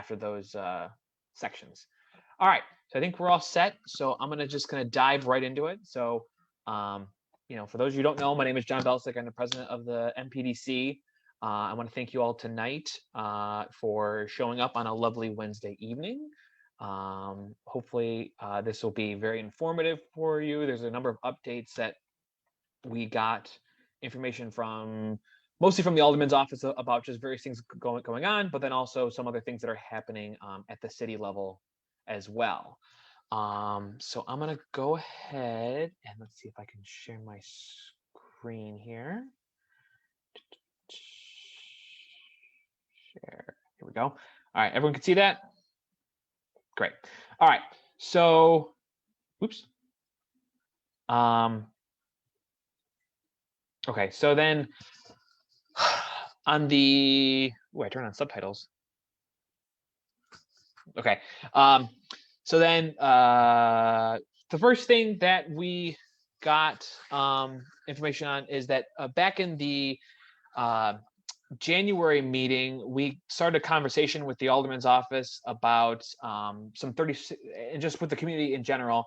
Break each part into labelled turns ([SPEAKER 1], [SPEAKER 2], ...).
[SPEAKER 1] after those sections. All right, so I think we're all set. So I'm just gonna dive right into it. So, for those of you who don't know, my name is John Belsick. I'm the president of the MPDC. I want to thank you all tonight for showing up on a lovely Wednesday evening. Hopefully this will be very informative for you. There's a number of updates that we got information from, mostly from the alderman's office, about just various things going on, but then also some other things that are happening at the city level as well. So I'm gonna go ahead and let's see if I can share my screen here. Share. Here we go. All right, everyone can see that? Great. All right, so, oops. Okay, so then on the, I turned on subtitles. Okay, so then the first thing that we got information on is that back in the January meeting, we started a conversation with the alderman's office about some 30, and just with the community in general,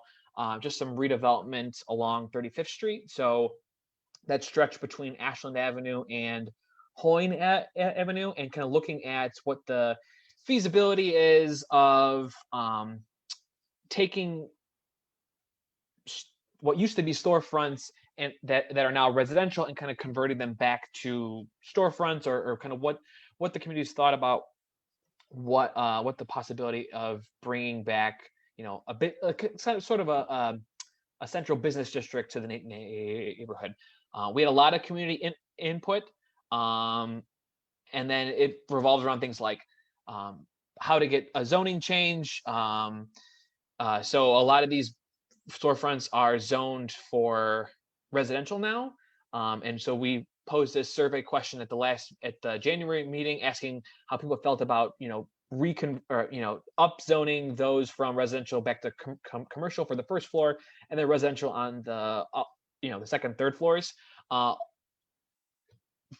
[SPEAKER 1] just some redevelopment along 35th Street. So that stretch between Ashland Avenue and Hoyne Avenue, and kind of looking at what the feasibility is of taking what used to be storefronts and that are now residential and kind of converting them back to storefronts, or kind of what the community's thought about what the possibility of bringing back, a bit sort of a central business district to the neighborhood. We had a lot of community input, and then it revolves around things like how to get a zoning change. So a lot of these storefronts are zoned for residential now, and so we posed this survey question at the January meeting, asking how people felt about upzoning those from residential back to commercial for the first floor, and then residential on the the second, third floors.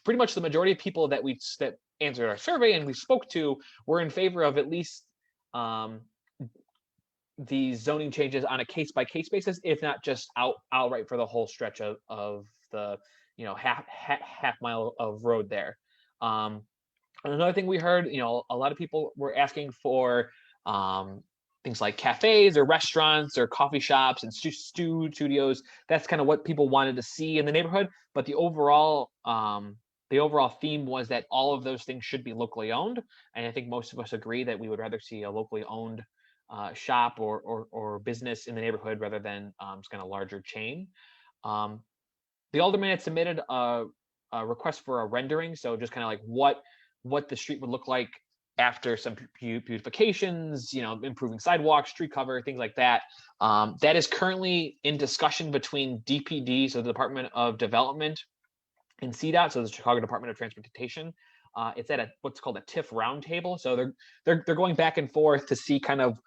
[SPEAKER 1] Pretty much the majority of people that answered our survey and we spoke to were in favor of at least these zoning changes on a case-by-case basis, if not just outright for the whole stretch of the half mile of road there. Another thing we heard, a lot of people were asking for things like cafes or restaurants or coffee shops and studios. That's kind of what people wanted to see in the neighborhood. But the overall theme was that all of those things should be locally owned. And I think most of us agree that we would rather see a locally owned shop or business in the neighborhood rather than just kind of larger chain. The alderman had submitted a request for a rendering, so just kind of like what the street would look like after some beautifications, improving sidewalks, street cover, things like that. That is currently in discussion between DPD, so the Department of Development, and CDOT, so the Chicago Department of Transportation. It's at what's called a TIF roundtable. So they're going back and forth to see kind of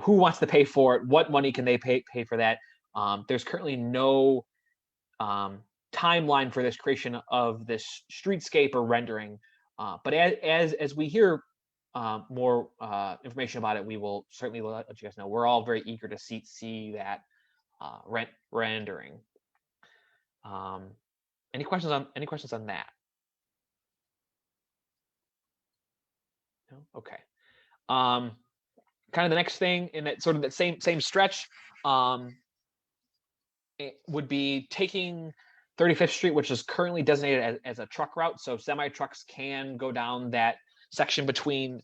[SPEAKER 1] who wants to pay for it, what money can they pay for that. There's currently no timeline for this creation of this streetscape or rendering, but as we hear more information about it, we will certainly let you guys know. We're all very eager to see that rendering. Any questions on that? No? Okay. Kind of the next thing in that sort of that same stretch, it would be taking 35th Street, which is currently designated as a truck route. So semi trucks can go down that section between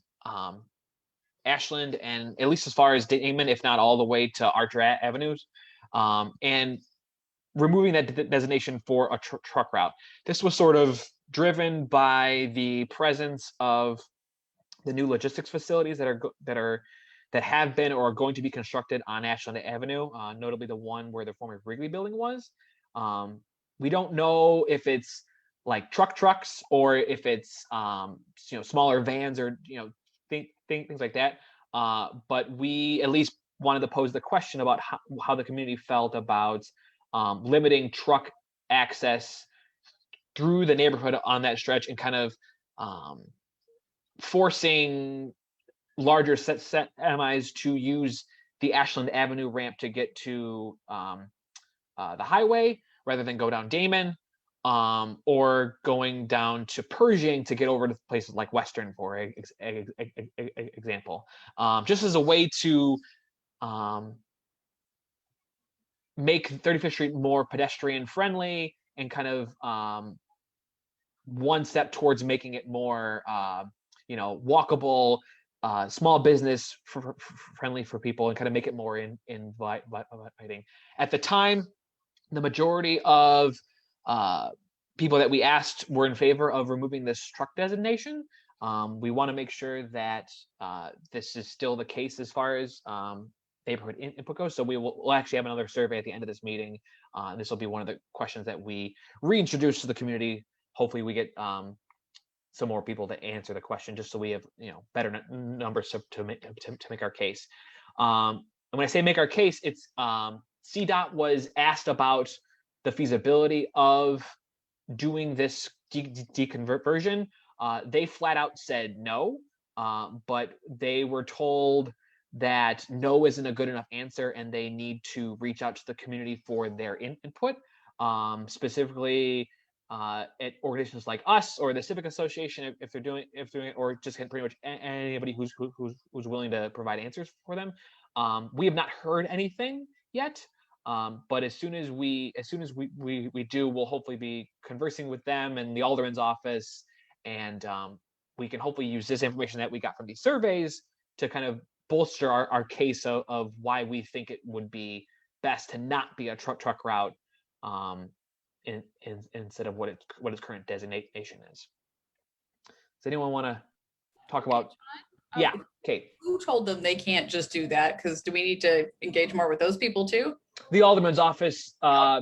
[SPEAKER 1] Ashland and at least as far as Damon, if not all the way to Archer Avenues, and removing that designation for a truck route. This was sort of driven by the presence of the new logistics facilities that have been or are going to be constructed on Ashland Avenue, notably the one where the former Wrigley building was. We don't know if it's like trucks or if it's smaller vans or things like that. But we at least wanted to pose the question about how the community felt about limiting truck access through the neighborhood on that stretch, and kind of forcing larger semis to use the Ashland Avenue ramp to get to the highway rather than go down Damon, or going down to Pershing to get over to places like Western, for example, just as a way to make 35th Street more pedestrian friendly and kind of one step towards making it more walkable, small business friendly for people, and kind of make it more inviting. At the time, the majority of people that we asked were in favor of removing this truck designation. We want to make sure that this is still the case as far as neighborhood input goes. So we'll actually have another survey at the end of this meeting. This will be one of the questions that we reintroduce to the community. Hopefully we get some more people to answer the question, just so we have better numbers to make our case. And when I say make our case, it's CDOT was asked about the feasibility of doing this deconversion. They flat out said no, but they were told that no isn't a good enough answer, and they need to reach out to the community for their input, specifically at organizations like us or the Civic Association, if they're doing it, or just pretty much anybody who's willing to provide answers for them. We have not heard anything yet, but as soon as we do, we'll hopefully be conversing with them and the alderman's office, and we can hopefully use this information that we got from these surveys to kind of bolster our case of why we think it would be best to not be a truck route instead of what its current designation is. Does anyone want to talk about? Yeah, Kate.
[SPEAKER 2] Who told them they can't just do that? Because do we need to engage more with those people too?
[SPEAKER 1] The alderman's office,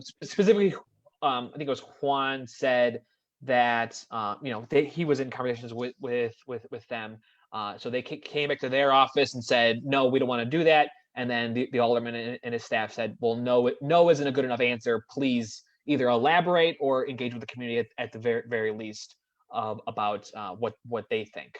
[SPEAKER 1] specifically, I think it was Juan, said that he was in conversations with them. So they came back to their office and said, no, we don't want to do that. And then the alderman and his staff said, well, no isn't a good enough answer. Please either elaborate or engage with the community at the very least about what they think.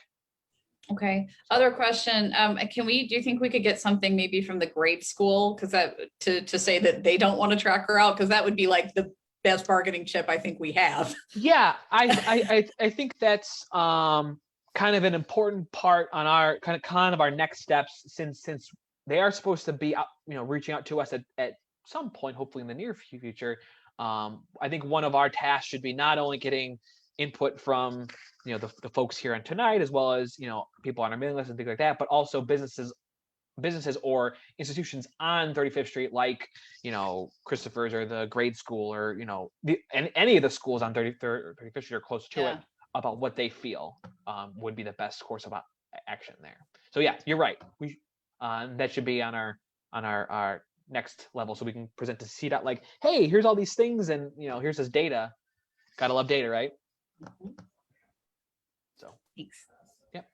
[SPEAKER 2] Okay. Other question. Do you think we could get something maybe from the grade school? Because that to say that they don't want to track her out, because that would be like the best bargaining chip I think we have.
[SPEAKER 1] Yeah, I think that's kind of an important part on our kind of our next steps, since they are supposed to be reaching out to us at some point, hopefully in the near future. I think one of our tasks should be not only getting input from the folks here on tonight, as well as people on our mailing list and things like that, but also businesses or institutions on 35th Street, like Christopher's or the grade school, or any of the schools on 35th Street or close to it, about what they feel would be the best course of action there. So yeah, you're right. We that should be on our next level, so we can present to CDOT like, hey, here's all these things, and here's this data. Gotta love data, right? So
[SPEAKER 2] thanks.
[SPEAKER 1] Yep.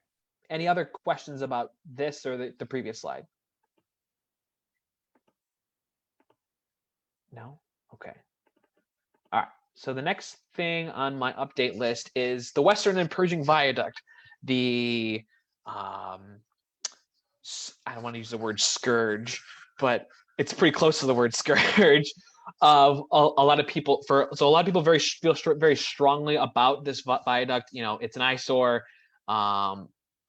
[SPEAKER 1] Any other questions about this or the previous slide? No? Okay. All right. So the next thing on my update list is the Western and Purging Viaduct. The I don't want to use the word scourge, but it's pretty close to the word scourge of a lot of people. So a lot of people feel very strongly about this viaduct. It's an eyesore. I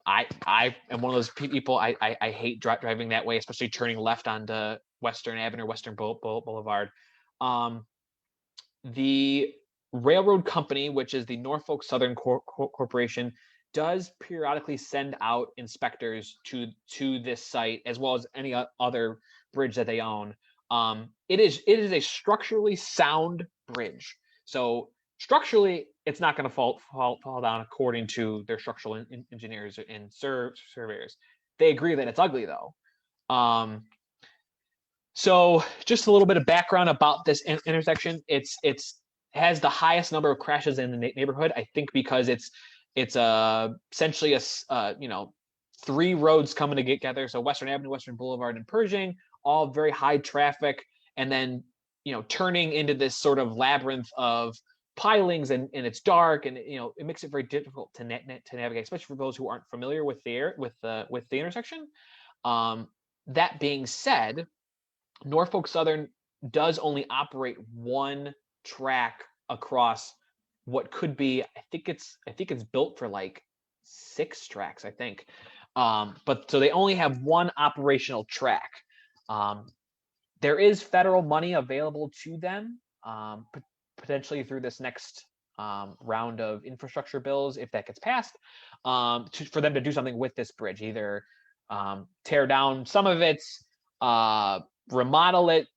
[SPEAKER 1] am one of those people. I hate driving that way, especially turning left onto Western Avenue, Western Boulevard. The railroad company, which is the Norfolk Southern Corporation, does periodically send out inspectors to this site, as well as any other bridge that they own. It is a structurally sound bridge. So structurally, it's not going to fall down according to their structural engineers and surveyors. They agree that it's ugly though. So just a little bit of background about this intersection. It's has the highest number of crashes in the neighborhood, I think, because it's essentially three roads coming together. So Western Avenue, Western Boulevard, and Pershing, all very high traffic, and then turning into this sort of labyrinth of pilings and it's dark, and it makes it very difficult to navigate, especially for those who aren't familiar with the intersection. That being said, Norfolk Southern does only operate one track across what could be, I think it's built for like 6 tracks, I think. But so they only have one operational track. There is federal money available to them, potentially through this next round of infrastructure bills, if that gets passed, for them to do something with this bridge, either tear down some of it, remodel it,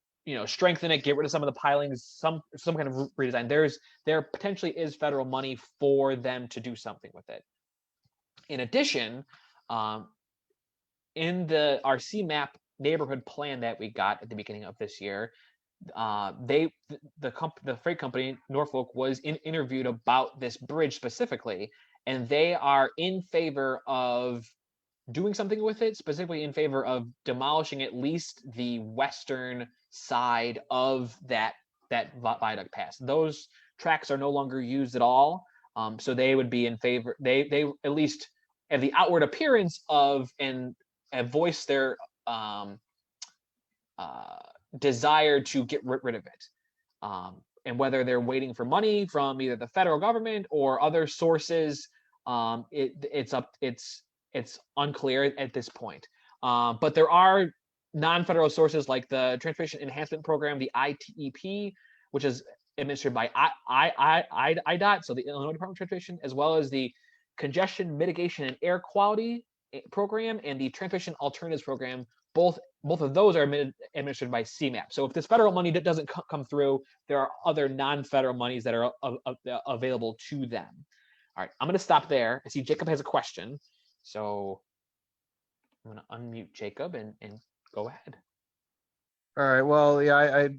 [SPEAKER 1] strengthen it, get rid of some of the pilings, some kind of redesign. There potentially is federal money for them to do something with it. In addition, in our CMAP neighborhood plan that we got at the beginning of this year, the freight company Norfolk was interviewed about this bridge specifically, and they are in favor of doing something with it, specifically in favor of demolishing at least the western side of that viaduct pass. Those tracks are no longer used at all, so they would be in favor. They at least have the outward appearance of and have voiced their desire to get rid of it. And whether they're waiting for money from either the federal government or other sources, it's unclear at this point. But there are non-federal sources like the Transportation Enhancement Program, the ITEP, which is administered by IDOT, so the Illinois Department of Transportation, as well as the Congestion Mitigation and Air Quality Program and the Transportation Alternatives Program. Both of those are administered by CMAP. So if this federal money doesn't come through, there are other non-federal monies that are available to them. All right, I'm going to stop there. I see Jacob has a question. So I'm going to unmute Jacob and go ahead.
[SPEAKER 3] All right. Well, yeah, I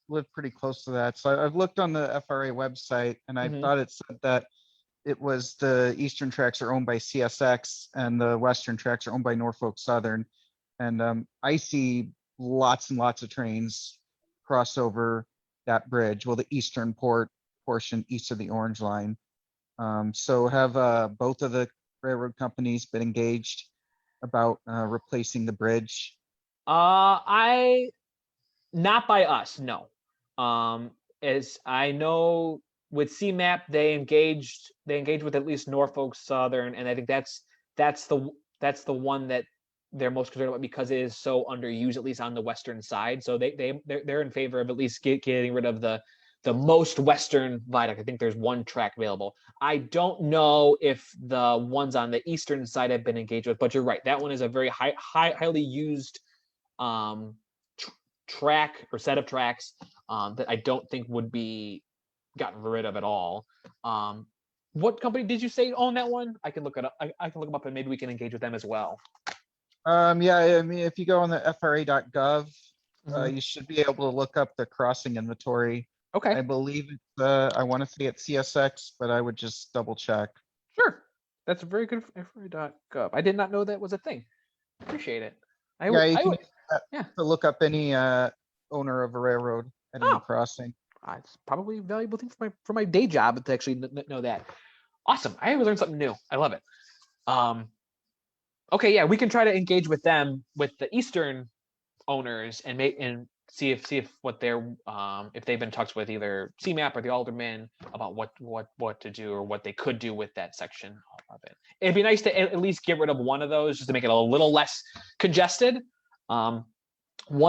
[SPEAKER 3] live pretty close to that. So I've looked on the FRA website, and I thought it said that it was the eastern tracks are owned by CSX and the western tracks are owned by Norfolk Southern. And I see lots and lots of trains cross over that bridge. Well, the eastern portion east of the Orange Line. So have both of the railroad companies been engaged about replacing the bridge?
[SPEAKER 1] Not by us, no. As I know, with CMAP, they engaged with at least Norfolk Southern, and I think that's the one that they're most concerned about because it is so underused, at least on the western side. So they're in favor of at least getting rid of the most western viaduct. I think there's one track available. I don't know if the ones on the eastern side have been engaged with, but you're right. That one is a very highly used track or set of tracks that I don't think would be gotten rid of at all. What company did you say owned that one? I can look it up. I can look them up and maybe we can engage with them as well.
[SPEAKER 3] Yeah, I mean, if you go on the FRA.gov, you should be able to look up the crossing inventory.
[SPEAKER 1] Okay.
[SPEAKER 3] I believe it's, I want to say it's CSX, but I would just double check.
[SPEAKER 1] Sure. That's a very good FRA.gov. I did not know that was a thing. Appreciate it.
[SPEAKER 3] You can use that to look up any owner of a railroad at any crossing.
[SPEAKER 1] It's probably a valuable thing for my day job to actually know that. Awesome. I always learn something new. I love it. Okay, yeah, we can try to engage with them, with the eastern owners, and see if what they're if they've been in talks with either CMAP or the aldermen about what to do or what they could do with that section of it. It'd be nice to at least get rid of one of those just to make it a little less congested. One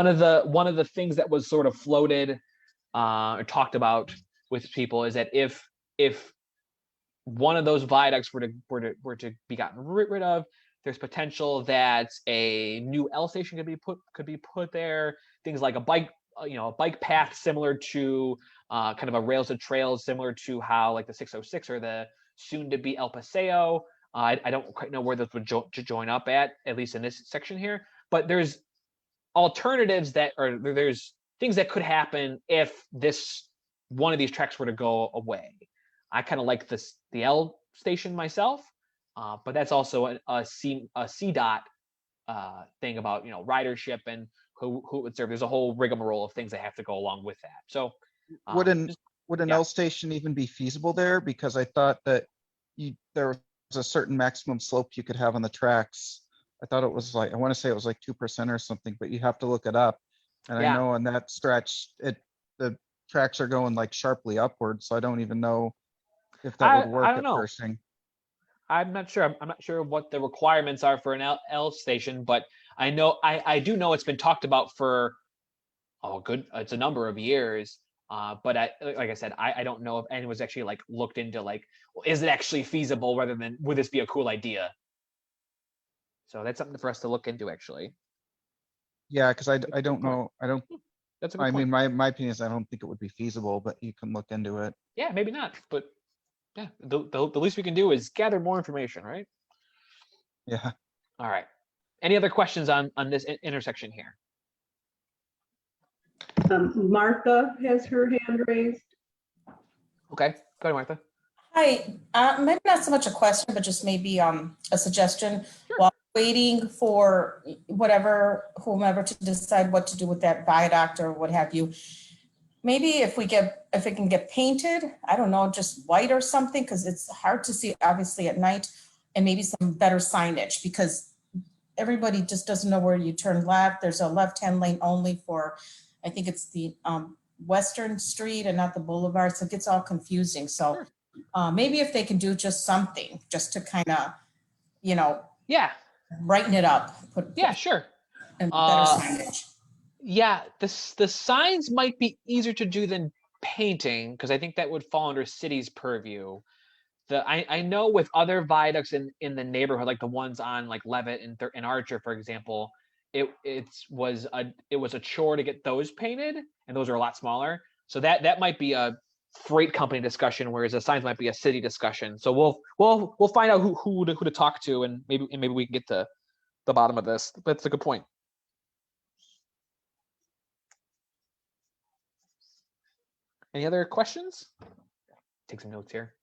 [SPEAKER 1] of the things that was sort of floated or talked about with people is that if one of those viaducts were to be gotten rid of, there's potential that a new L station could be put there. Things like a bike path similar to kind of a rails to trails, similar to how like the 606 or the soon to be El Paseo. I don't quite know where those would join up at least in this section here. But there's alternatives there's things that could happen if one of these tracks were to go away. I kind of like the L station myself. But that's also a CDOT thing about ridership and who would serve. There's a whole rigmarole of things that have to go along with that. So
[SPEAKER 3] would an would an
[SPEAKER 1] Yeah.
[SPEAKER 3] L station even be feasible there? Because I thought that there was a certain maximum slope you could have on the tracks. I thought it was like, I want to say it was like 2% or something, but you have to look it up. And I
[SPEAKER 1] Yeah.
[SPEAKER 3] know on that stretch, the tracks are going like sharply upward, so I don't even know if that would
[SPEAKER 1] I
[SPEAKER 3] work
[SPEAKER 1] don't
[SPEAKER 3] at
[SPEAKER 1] know.
[SPEAKER 3] Pershing.
[SPEAKER 1] I'm not sure. I'm not sure what the requirements are for an L station, but I know I do know it's been talked about for it's a number of years. But like I said, I don't know if anyone's actually like looked into like, well, is it actually feasible rather than would this be a cool idea? So that's something for us to look into actually.
[SPEAKER 3] Yeah, because I don't know.
[SPEAKER 1] That's a good
[SPEAKER 3] I
[SPEAKER 1] point.
[SPEAKER 3] mean, my opinion is I don't think it would be feasible, but you can look into it.
[SPEAKER 1] Yeah, maybe not, but yeah, the least we can do is gather more information, right?
[SPEAKER 3] Yeah.
[SPEAKER 1] All right. Any other questions on this intersection here?
[SPEAKER 4] Martha has her hand raised.
[SPEAKER 1] Okay, go ahead, Martha.
[SPEAKER 5] Hi, maybe not so much a question, but just maybe a suggestion.
[SPEAKER 1] Sure.
[SPEAKER 5] While waiting for whomever to decide what to do with that viaduct or what have you, maybe if it can get painted, I don't know, just white or something, because it's hard to see obviously at night, and maybe some better signage, because everybody just doesn't know where you turn left. There's a left-hand lane only for, I think it's the Western Street and not the Boulevard, so it gets all confusing. So maybe if they can do just something, just to kind of,
[SPEAKER 1] Yeah.
[SPEAKER 5] brighten it up.
[SPEAKER 1] Yeah, sure.
[SPEAKER 5] And better signage.
[SPEAKER 1] Yeah, the signs might be easier to do than painting, because I think that would fall under city's purview. I know with other viaducts in the neighborhood, like the ones on like Leavitt and Archer, for example, it was a chore to get those painted, and those are a lot smaller. So that might be a freight company discussion, whereas the signs might be a city discussion. So we'll find out who to talk to, and maybe we can get to the bottom of this. That's a good point. Any other questions? Take some notes here.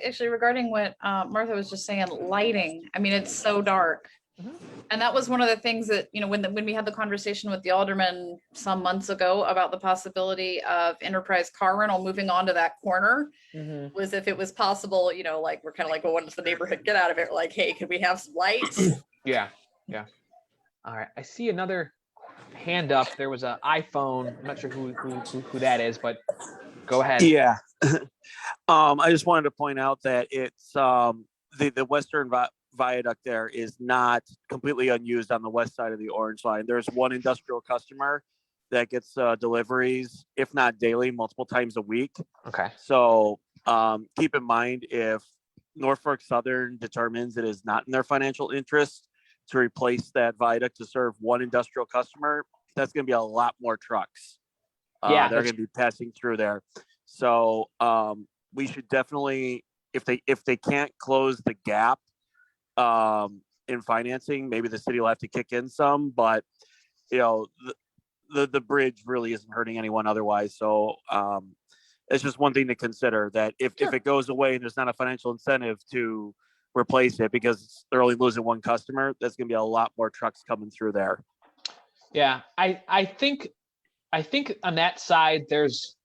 [SPEAKER 2] Actually, regarding what Martha was just saying, lighting, I mean, it's so dark.
[SPEAKER 1] Mhm.
[SPEAKER 2] And that was one of the things that, when we had the conversation with the alderman some months ago about the possibility of enterprise car rental moving on to that corner, was if it was possible, like we're kind of like, well, when does the neighborhood get out of it? Like, hey, could we have some lights?
[SPEAKER 1] Yeah. All right, I see another hand up. There was an iPhone. I'm not sure who that is, but go ahead.
[SPEAKER 6] Yeah. I just wanted to point out that it's the Western Viaduct there is not completely unused on the west side of the Orange Line. There's one industrial customer that gets deliveries, if not daily, multiple times a week.
[SPEAKER 1] Okay.
[SPEAKER 6] So keep in mind, if Norfolk Southern determines it is not in their financial interest to replace that viaduct to serve one industrial customer, that's going to be a lot more trucks.
[SPEAKER 1] Yeah,
[SPEAKER 6] they're going to be passing through there. So we should definitely, if they can't close the gap in financing, maybe the city will have to kick in some, but the bridge really isn't hurting anyone otherwise. So it's just one thing to consider, that if it goes away and there's not a financial incentive to replace it because they're only losing one customer, that's going to be a lot more trucks coming through there.
[SPEAKER 1] Yeah, I think on that side there's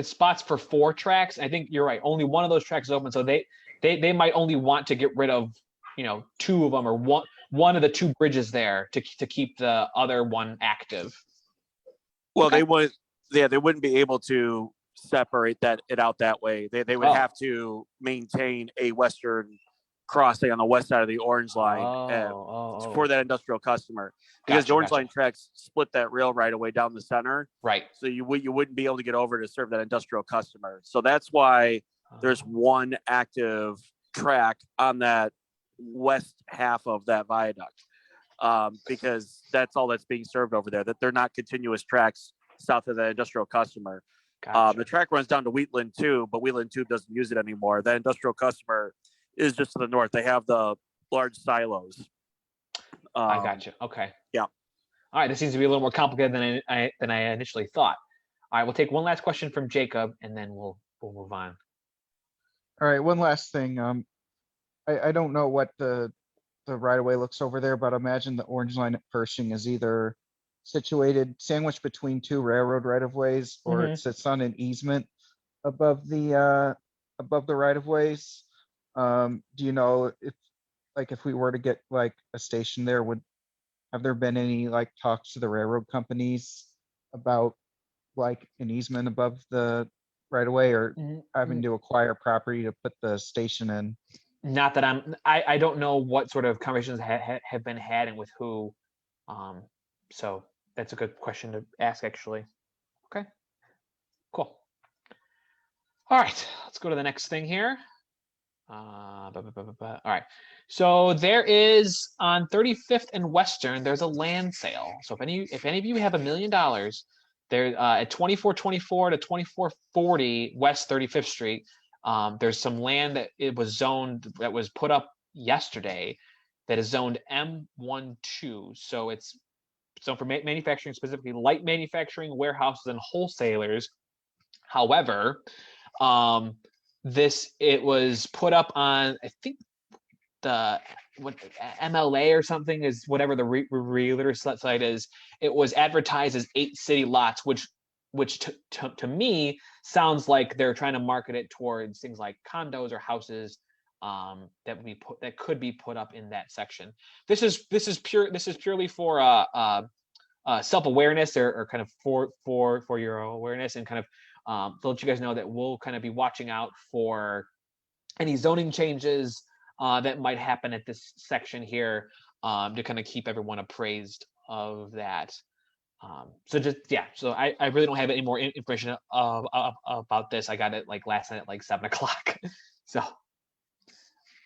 [SPEAKER 1] spots for 4 tracks. I think you're right. Only one of those tracks is open, so they might only want to get rid of 2 of them, or one of the 2 bridges there to keep the other one active.
[SPEAKER 6] Well,
[SPEAKER 1] Okay.
[SPEAKER 6] they wouldn't be able to separate it out that way. They would have to maintain a western crossing on the west side of the Orange Line for that industrial customer, because the Orange Line tracks split that rail right away down the center.
[SPEAKER 1] Right.
[SPEAKER 6] So you wouldn't be able to get over to serve that industrial customer. So that's why there's one active track on that west half of that viaduct, because that's all that's being served over there. That they're not continuous tracks south of the industrial customer.
[SPEAKER 1] Gotcha.
[SPEAKER 6] The track runs down to Wheatland too, but Wheatland Tube doesn't use it anymore. That industrial customer is just to the north. They have the large silos.
[SPEAKER 1] I gotcha. Okay.
[SPEAKER 6] Yeah.
[SPEAKER 1] All right. This seems to be a little more complicated than I initially thought. All right. We'll take one last question from Jacob, and then we'll move on.
[SPEAKER 3] All right, one last thing. I don't know what the right of way looks over there, but I imagine the Orange Line at Pershing is either situated sandwiched between two railroad right-of-ways, or it sits on an easement above the right-of-ways. Do you know if we were to get like a station there, have there been any like talks to the railroad companies about like an easement above the right-of-way, or having to acquire property to put the station in?
[SPEAKER 1] Not that I don't know what sort of conversations have been had and with who. So that's a good question to ask, actually. Okay, cool. All right, let's go to the next thing here. All right, so there is on 35th and Western, there's a land sale. So if any of you have $1 million, there at 2424 to 2440 West 35th Street, there's some land that it was zoned, that was put up yesterday, that is zoned M12. So it's for manufacturing, specifically light manufacturing, warehouses, and wholesalers. However, it was put up on, I think the MLA or something, is whatever the realtor site is. It was advertised as 8 city lots, which to me sounds like they're trying to market it towards things like condos or houses that could be put up in that section. This is purely for self-awareness, or kind of for your awareness, and kind of to let you guys know that we'll kind of be watching out for any zoning changes that might happen at this section here, to kind of keep everyone appraised of that. So I really don't have any more information about this. I got it like last night at like 7 o'clock. So,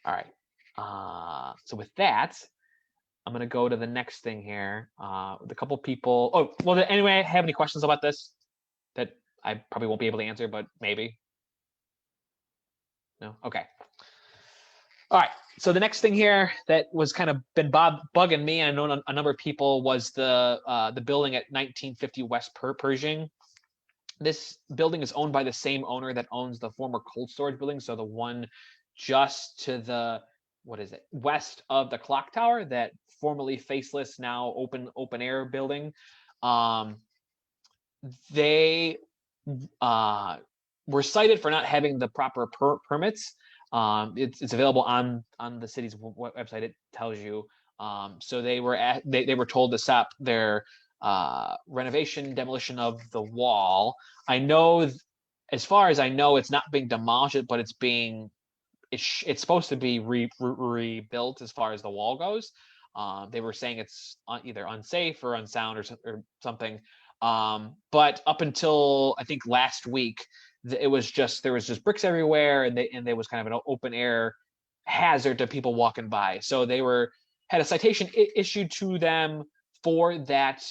[SPEAKER 1] all right. So with that, I'm gonna go to the next thing here. With a couple people. Oh, well, did anyone have any questions about this that I probably won't be able to answer, but maybe? No? Okay. All right. So the next thing here that was kind of been bugging me, and I know a number of people, was the building at 1950 West Pershing. This building is owned by the same owner that owns the former cold storage building. So the one just to the, west of the clock tower, that formerly faceless, now open air building. They were cited for not having the proper permits. It's available on the city's website. It tells you. So they were told to stop their renovation, demolition of the wall. I know, as far as I know, it's not being demolished, but it's supposed to be rebuilt as far as the wall goes. They were saying it's either unsafe or unsound or something. But up until I think last week, there was just bricks everywhere, and there was kind of an open air hazard to people walking by. So they had a citation issued to them for that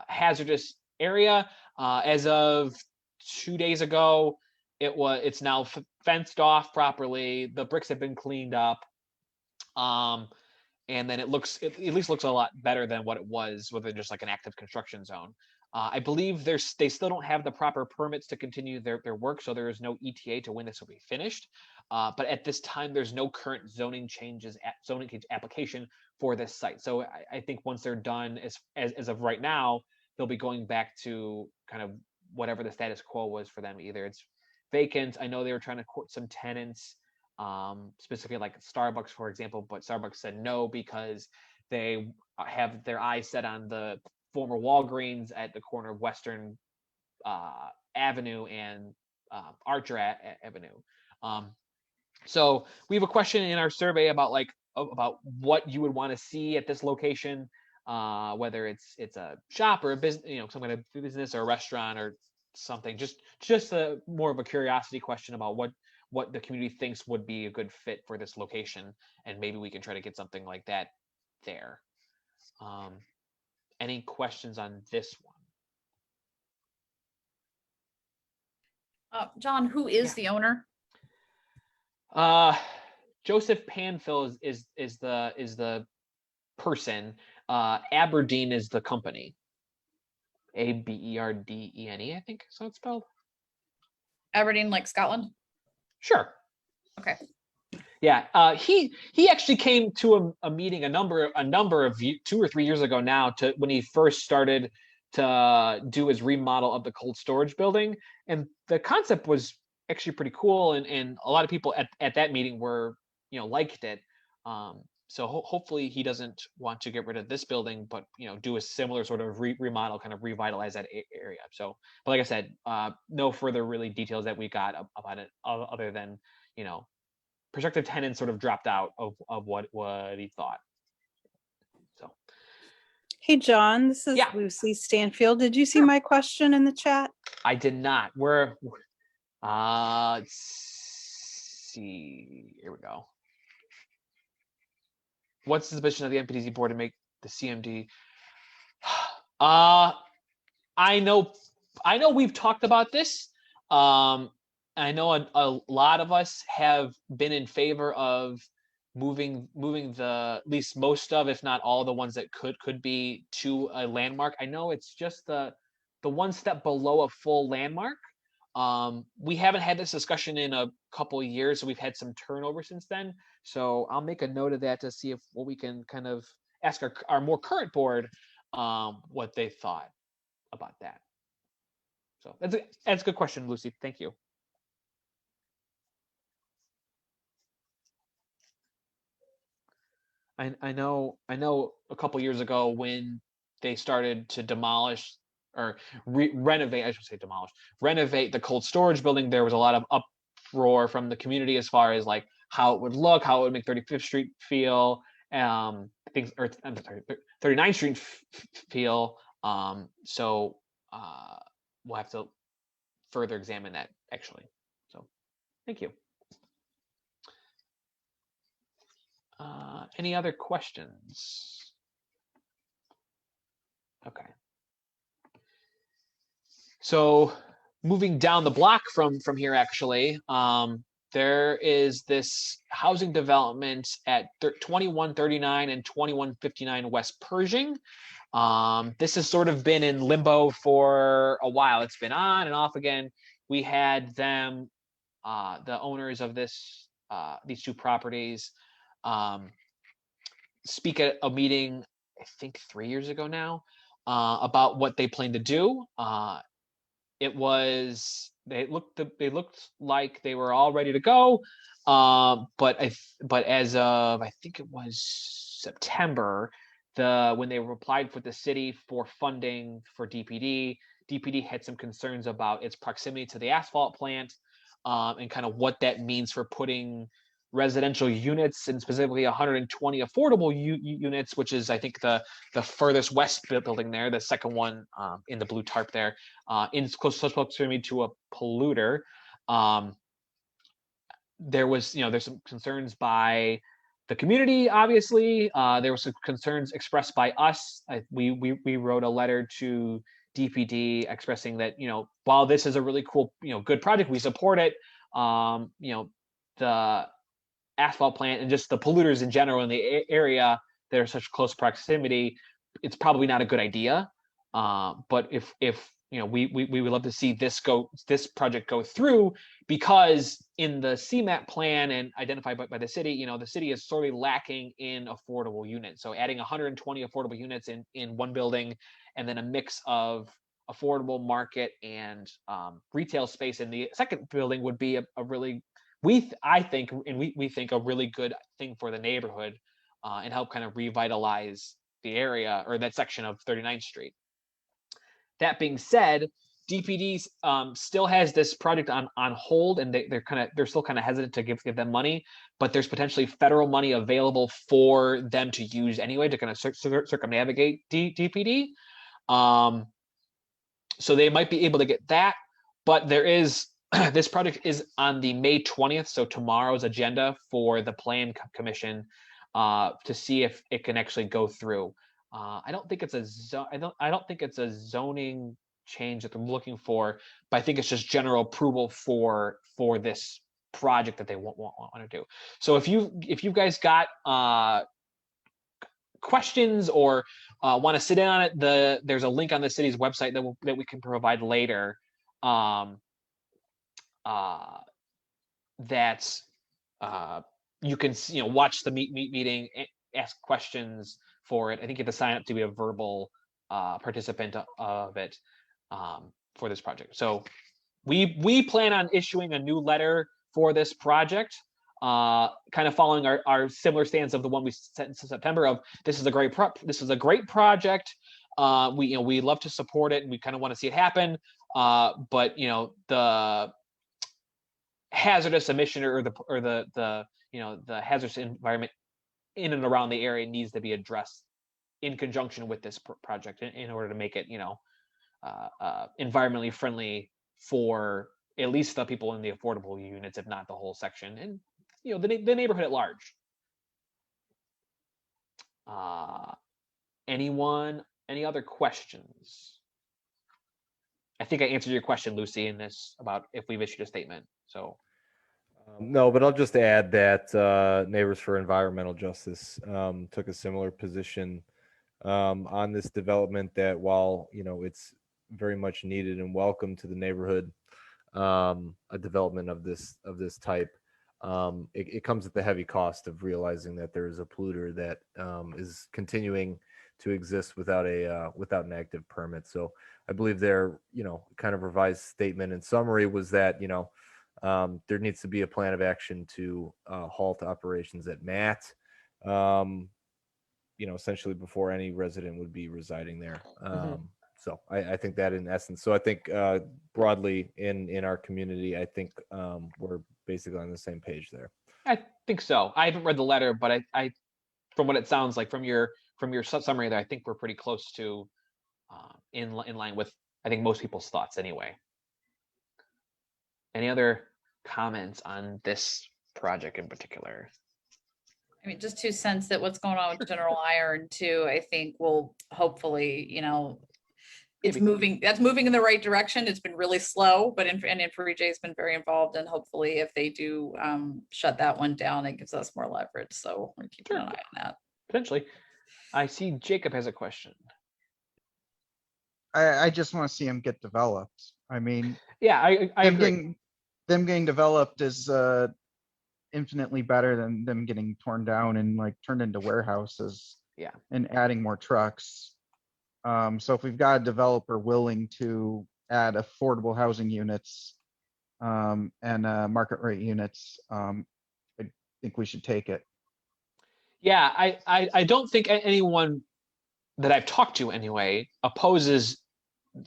[SPEAKER 1] hazardous area. As of 2 days ago, it's now fenced off properly. The bricks have been cleaned up. And then it at least looks a lot better than what it was with just like an active construction zone. I believe they still don't have the proper permits to continue their work, so there is no ETA to when this will be finished. But at this time, there's no current zoning change application for this site. So I think once they're done, as of right now, they'll be going back to kind of whatever the status quo was for them. Either it's vacant. I know they were trying to court some tenants, specifically like Starbucks, for example, but Starbucks said no because they have their eyes set on the former Walgreens at the corner of Western Avenue and Archer Avenue. So we have a question in our survey about what you would want to see at this location, whether it's a shop or a business, some kind of business or a restaurant or something. Just a more of a curiosity question about what the community thinks would be a good fit for this location, and maybe we can try to get something like that there. Any questions on this one?
[SPEAKER 2] John, who is the owner?
[SPEAKER 1] Joseph Panfill is the person. Aberdeen is the company. Aberdene, I think so it's spelled.
[SPEAKER 2] Aberdeen, like Scotland?
[SPEAKER 1] Sure.
[SPEAKER 2] Okay.
[SPEAKER 1] Yeah, he actually came to a meeting a number of 2 or 3 years ago now, to when he first started to do his remodel of the cold storage building, and the concept was actually pretty cool, and a lot of people at that meeting were, liked it. So hopefully he doesn't want to get rid of this building, but do a similar sort of remodel, kind of revitalize that area. So, but like I said, no further really details that we got about it, other than prospective tenants sort of dropped out of what he thought. So
[SPEAKER 7] Hey, John, this is
[SPEAKER 1] Yeah.
[SPEAKER 7] Lucy Stanfield. Did you see my question in the chat?
[SPEAKER 1] I did not. Let's see. Here we go. What's the position of the MPDC board to make the CMD? I know we've talked about this. I know a lot of us have been in favor of moving the, at least most of, if not all, the ones that could be to a landmark. I know it's just the one step below a full landmark. We haven't had this discussion in a couple of years, so we've had some turnover since then. So I'll make a note of that to see if what we can kind of ask our more current board what they thought about that. So that's a good question, Lucy. Thank you. I know a couple years ago when they started to demolish or renovate, I should say demolish, renovate the cold storage building, there was a lot of uproar from the community as far as like how it would look, how it would make 35th Street feel, things, or I'm sorry, 39th Street feel. So we'll have to further examine that actually. So thank you. Any other questions? Okay. So moving down the block from here, actually, there is this housing development at 2139 and 2159 West Pershing. This has sort of been in limbo for a while. It's been on and off again. We had them, the owners of these two properties, speak at a meeting, I think 3 years ago now, about what they plan to do. They looked like they were all ready to go, but as of, I think it was September, when they applied for the city for funding for DPD had some concerns about its proximity to the asphalt plant, and kind of what that means for putting residential units, and specifically 120 affordable units, which is, I think, the furthest west building there, the second one in the blue tarp there, in close proximity to a polluter. There's some concerns by the community, obviously. There were some concerns expressed by us. We wrote a letter to DPD expressing that, while this is a really cool, good project, we support it. The asphalt plant and just the polluters in general in the area that are such close proximity, it's probably not a good idea. But if we would love to see this project go through, because in the CMAP plan and identified by the city, the city is sorely lacking in affordable units. So adding 120 affordable units in one building, and then a mix of affordable market and retail space in the second building would be a really, we think a really good thing for the neighborhood, and help kind of revitalize the area, or that section of 39th Street. That being said, DPD still has this project on hold, and they're still kind of hesitant to give them money, but there's potentially federal money available for them to use anyway to kind of circumnavigate DPD. So they might be able to get that, but there is this project is on the May 20th, so tomorrow's agenda for the Plan Commission to see if it can actually go through. I don't think it's a zoning change that they're looking for, but I think it's just general approval for this project that they want to do. So if you guys got questions or want to sit in on it, there's a link on the city's website that we can provide later. That's you can watch the meeting, ask questions for it. I think you have to sign up to be a verbal participant of it for this project. So we plan on issuing a new letter for this project, kind of following our similar stance of the one we sent in September of this is a great project. We love to support it and we kind of want to see it happen. But the hazardous emission or the hazardous environment in and around the area needs to be addressed in conjunction with this project in order to make it environmentally friendly for at least the people in the affordable units, if not the whole section, and the neighborhood at large. Any other questions? I think I answered your question, Lucy, in this about if we've issued a statement. So
[SPEAKER 8] no, but I'll just add that Neighbors for Environmental Justice took a similar position on this development, that while it's very much needed and welcome to the neighborhood, a development of this type, it comes at the heavy cost of realizing that there is a polluter that is continuing to exist without an active permit. So I believe their kind of revised statement in summary was that there needs to be a plan of action to halt operations at MAT, essentially before any resident would be residing there. So I think that in essence, so I think broadly in our community, I think we're basically on the same page there.
[SPEAKER 1] I think so. I haven't read the letter, but I from what it sounds like from your summary there, I think we're pretty close to in line with I think most people's thoughts anyway. Any other comments on this project in particular?
[SPEAKER 2] I mean, just 2 cents that what's going on with General Iron too, I think will hopefully, it's moving in the right direction. It's been really slow, but Infra has been very involved, and hopefully if they do shut that one down, it gives us more leverage. So we're keeping an eye on that.
[SPEAKER 1] Potentially. I see Jacob has a question.
[SPEAKER 3] I just want to see them get developed. I mean,
[SPEAKER 1] yeah, I agree.
[SPEAKER 3] Them getting developed is infinitely better than them getting torn down and turned into warehouses.
[SPEAKER 1] Yeah.
[SPEAKER 3] And adding more trucks. So if we've got a developer willing to add affordable housing units and market rate units, I think we should take it.
[SPEAKER 1] Yeah, I don't think anyone that I've talked to anyway opposes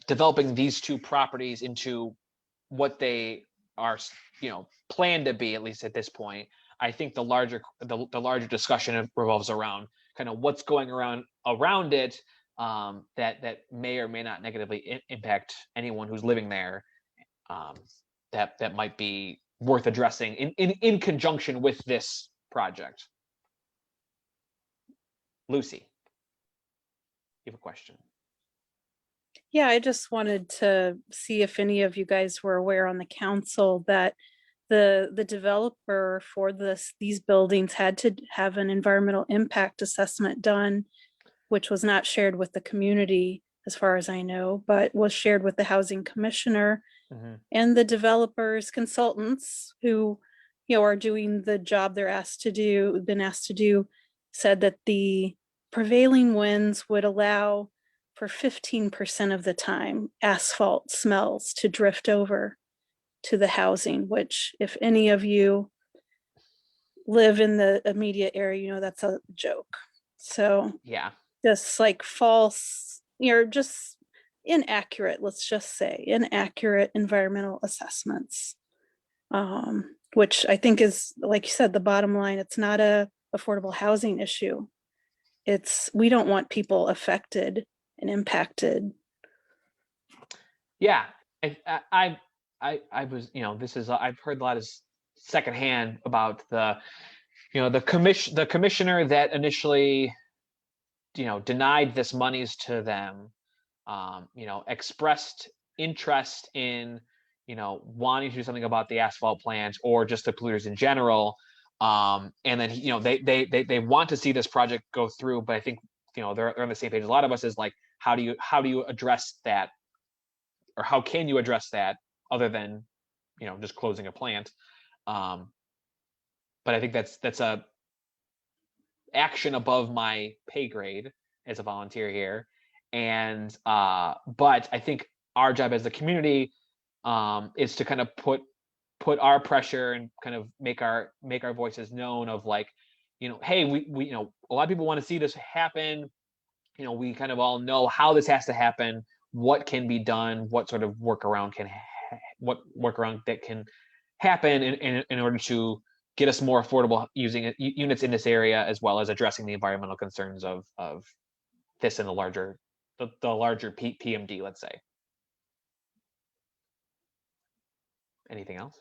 [SPEAKER 1] developing these two properties into what they are, planned to be, at least at this point. I think the larger discussion revolves around kind of what's going around it that may or may not negatively impact anyone who's living there, that might be worth addressing in conjunction with this project. Lucy, you have a question?
[SPEAKER 7] Yeah, I just wanted to see if any of you guys were aware on the council that the developer for these buildings had to have an environmental impact assessment done, which was not shared with the community as far as I know, but was shared with the housing commissioner and the developers consultants who are doing the job been asked to do, said that the prevailing winds would allow for 15% of the time asphalt smells to drift over to the housing, which if any of you live in the immediate area, that's a joke. So
[SPEAKER 1] yeah,
[SPEAKER 7] just false, just inaccurate, let's just say inaccurate environmental assessments, which I think is, like you said, the bottom line. It's not a affordable housing issue. We don't want people affected and impacted.
[SPEAKER 1] Yeah, I was, I've heard a lot of secondhand about the commissioner that initially, denied this monies to them, expressed interest in, wanting to do something about the asphalt plant or just the polluters in general. And then, they want to see this project go through, but I think, they're on the same page. A lot of us is how do you address that, or how can you address that other than, just closing a plant? But I think that's a action above my pay grade as a volunteer here. And but I think our job as the community is to kind of put our pressure and kind of make our voices known of like, hey, we a lot of people want to see this happen. We kind of all know how this has to happen, what can be done, what sort of workaround that can happen in order to get us more affordable units in this area, as well as addressing the environmental concerns of this in the larger PMD, let's say. Anything else?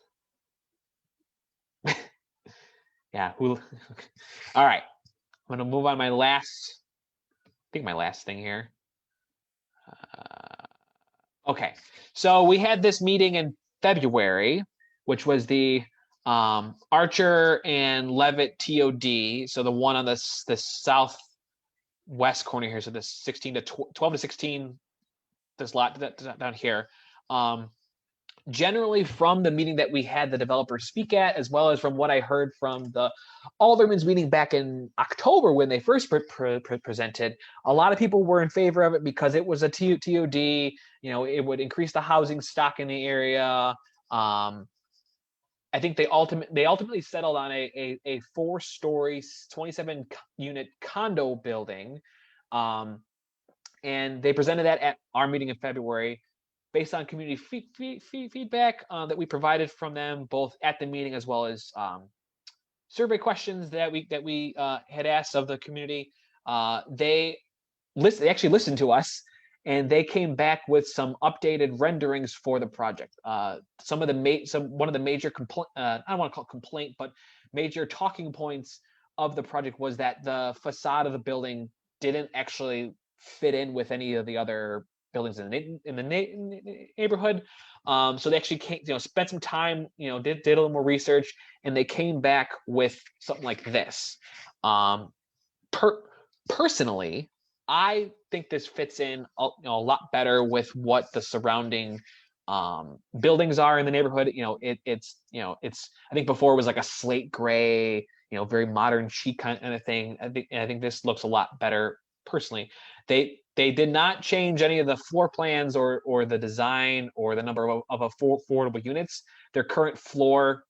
[SPEAKER 1] Yeah. All right. I'm going to move on my last thing here. Okay. So we had this meeting in February, which was the Archer and Leavitt TOD. So the one on the southwest corner here. So the 12 to 16, this lot down here. Generally, from the meeting that we had the developers speak at, as well as from what I heard from the Alderman's meeting back in October when they first presented, a lot of people were in favor of it because it was a TOD. It would increase the housing stock in the area. I think they ultimately settled on a 4-story, 27-unit condo building, and they presented that at our meeting in February, based on community feedback that we provided from them, both at the meeting as well as survey questions that we had asked of the community. They actually listened to us, and they came back with some updated renderings for the project. One of the major I don't want to call it complaint, but major talking points of the project was that the facade of the building didn't actually fit in with any of the other buildings in the neighborhood. So they actually spent some time, did a little more research, and they came back with something like this. Personally, I think this fits in a lot better with what the surrounding buildings are in the neighborhood. It's I think before it was like a slate gray, very modern chic kind of thing. I think this looks a lot better personally. They did not change any of the floor plans or the design or the number of affordable units. Their current floor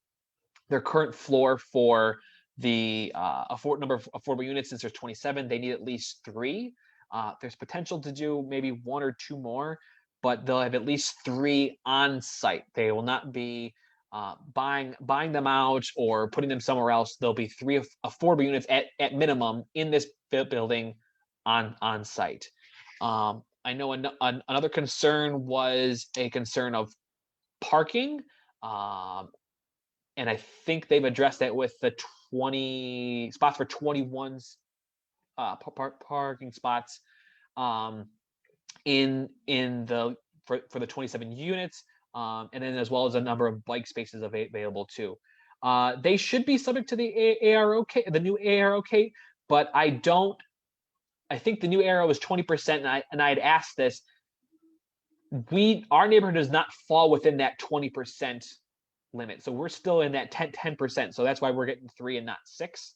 [SPEAKER 1] for the number of affordable units, since there's 27, they need at least 3. There's potential to do maybe 1 or 2 more, but they'll have at least 3 on site. They will not be buying them out or putting them somewhere else. There'll be 3 affordable units at minimum in this building on site. I know another concern was a concern of parking, and I think they've addressed that with the 20 spots for 21 parking spots for the 27 units, and then as well as a number of bike spaces available too. They should be subject to the the new AROK, but I think the new arrow is 20%, and I had asked this. Our neighborhood does not fall within that 20% limit, so we're still in that 10%. So that's why we're getting 3 and not 6.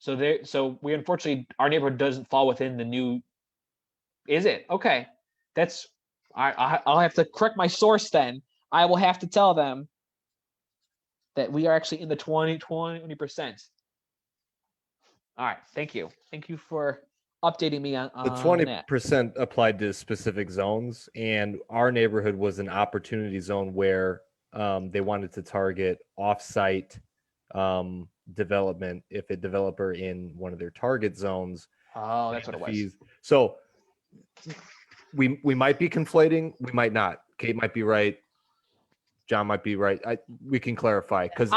[SPEAKER 1] So we unfortunately, our neighborhood doesn't fall within the new. Is it okay? That's I'll have to correct my source then. I will have to tell them that we are actually in the 20%. All right, thank you for updating me on
[SPEAKER 8] the 20% applied to specific zones, and our neighborhood was an opportunity zone where they wanted to target off-site development if a developer in one of their target zones.
[SPEAKER 1] Oh, that's what it was.
[SPEAKER 8] So we might be conflating, we might not. Kate might be right. John might be right. We can clarify, because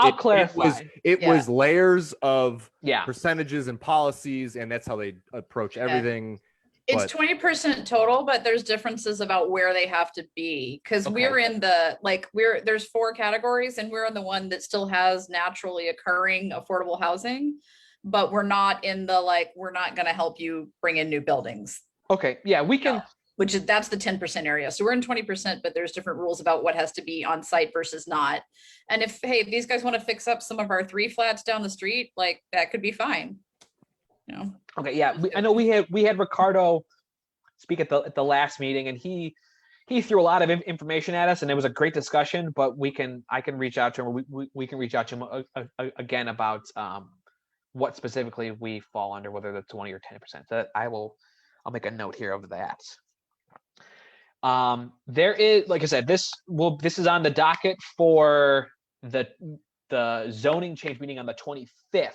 [SPEAKER 8] it was layers of percentages and policies, and that's how they approach everything.
[SPEAKER 2] It's 20% total, but there's differences about where they have to be, because we're in the there's 4 categories, and we're in the one that still has naturally occurring affordable housing, but we're not in the we're not going to help you bring in new buildings.
[SPEAKER 1] Okay, yeah, we can
[SPEAKER 2] that's the 10% area. So we're in 20%, but there's different rules about what has to be on site versus not. And if these guys want to fix up some of our 3 flats down the street, like that could be fine. You know.
[SPEAKER 1] Okay, yeah, I know we had Ricardo speak at the last meeting, and he threw a lot of information at us, and it was a great discussion. But I can reach out to him. We can reach out to him again about what specifically we fall under, whether the 20 or 10%. That I'll make a note here of that. There is, like I said, this is on the docket for the zoning change meeting on the 25th.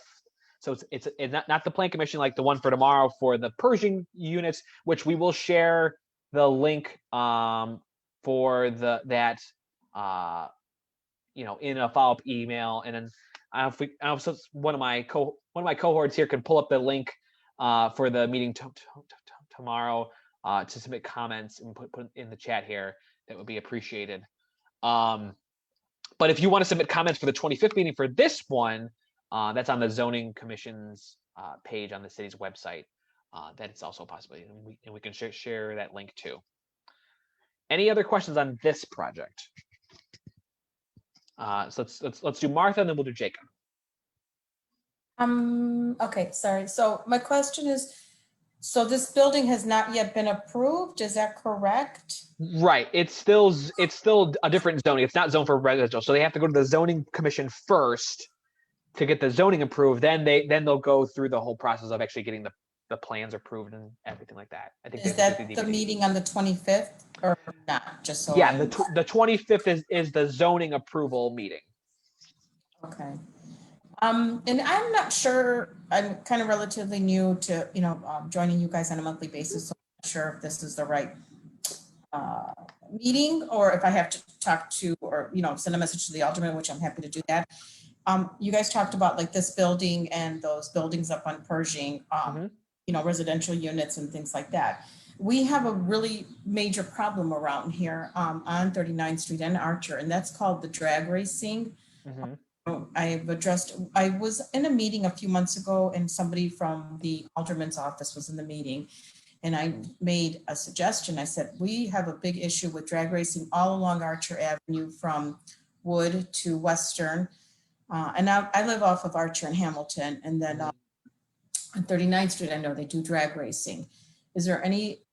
[SPEAKER 1] So it's not the plan commission like the one for tomorrow for the Pershing units, which we will share the link for that in a follow-up email. And then one of my cohorts here can pull up the link for the meeting tomorrow to submit comments and put in the chat here. That would be appreciated. But if you want to submit comments for the 25th meeting for this one, that's on the zoning commission's page on the city's website. That's also a possibility, and we can share that link too. Any other questions on this project? So let's do Martha, and then we'll do Jacob.
[SPEAKER 5] Okay, sorry. So my question is, so this building has not yet been approved, is that correct?
[SPEAKER 1] Right. It's still a different zoning. It's not zoned for residential, so they have to go to the zoning commission first to get the zoning approved. Then they'll go through the whole process of actually getting the plans approved and everything like that. I think
[SPEAKER 5] Is that the meeting on the 25th or not? Just so
[SPEAKER 1] yeah, the 25th is the zoning approval meeting.
[SPEAKER 5] Okay. And I'm not sure, I'm kind of relatively new to, joining you guys on a monthly basis. So I'm not sure if this is the right meeting or if I have to talk to or, send a message to the alderman, which I'm happy to do that. You guys talked about like this building and those buildings up on Pershing, residential units and things like that. We have a really major problem around here on 39th Street and Archer, and that's called the drag racing. I was in a meeting a few months ago and somebody from the alderman's office was in the meeting and I made a suggestion. I said, we have a big issue with drag racing all along Archer Avenue from Wood to Western. And I live off of Archer and Hamilton, and then on 39th Street, I know they do drag racing. Is there any,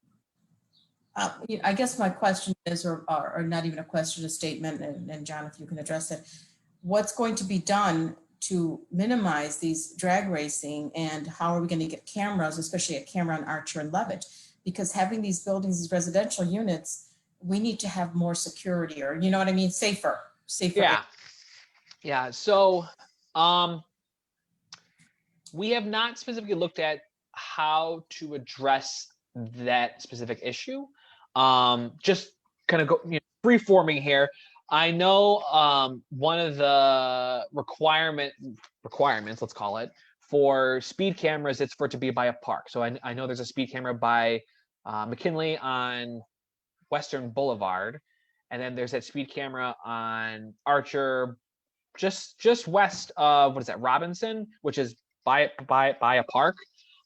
[SPEAKER 5] I guess my question is, or not even a question, a statement, and John, if you can address it, what's going to be done to minimize these drag racing, and how are we going to get cameras, especially a camera on Archer and Leavitt? Because having these buildings, these residential units, we need to have more security, or you know what I mean, safer.
[SPEAKER 1] Yeah. So we have not specifically looked at how to address that specific issue. Just kind of free-forming here. I know one of the requirements, let's call it, for speed cameras, it's for it to be by a park. So I know there's a speed camera by McKinley on Western Boulevard, and then there's that speed camera on Archer, just west of Robinson, which is by a park.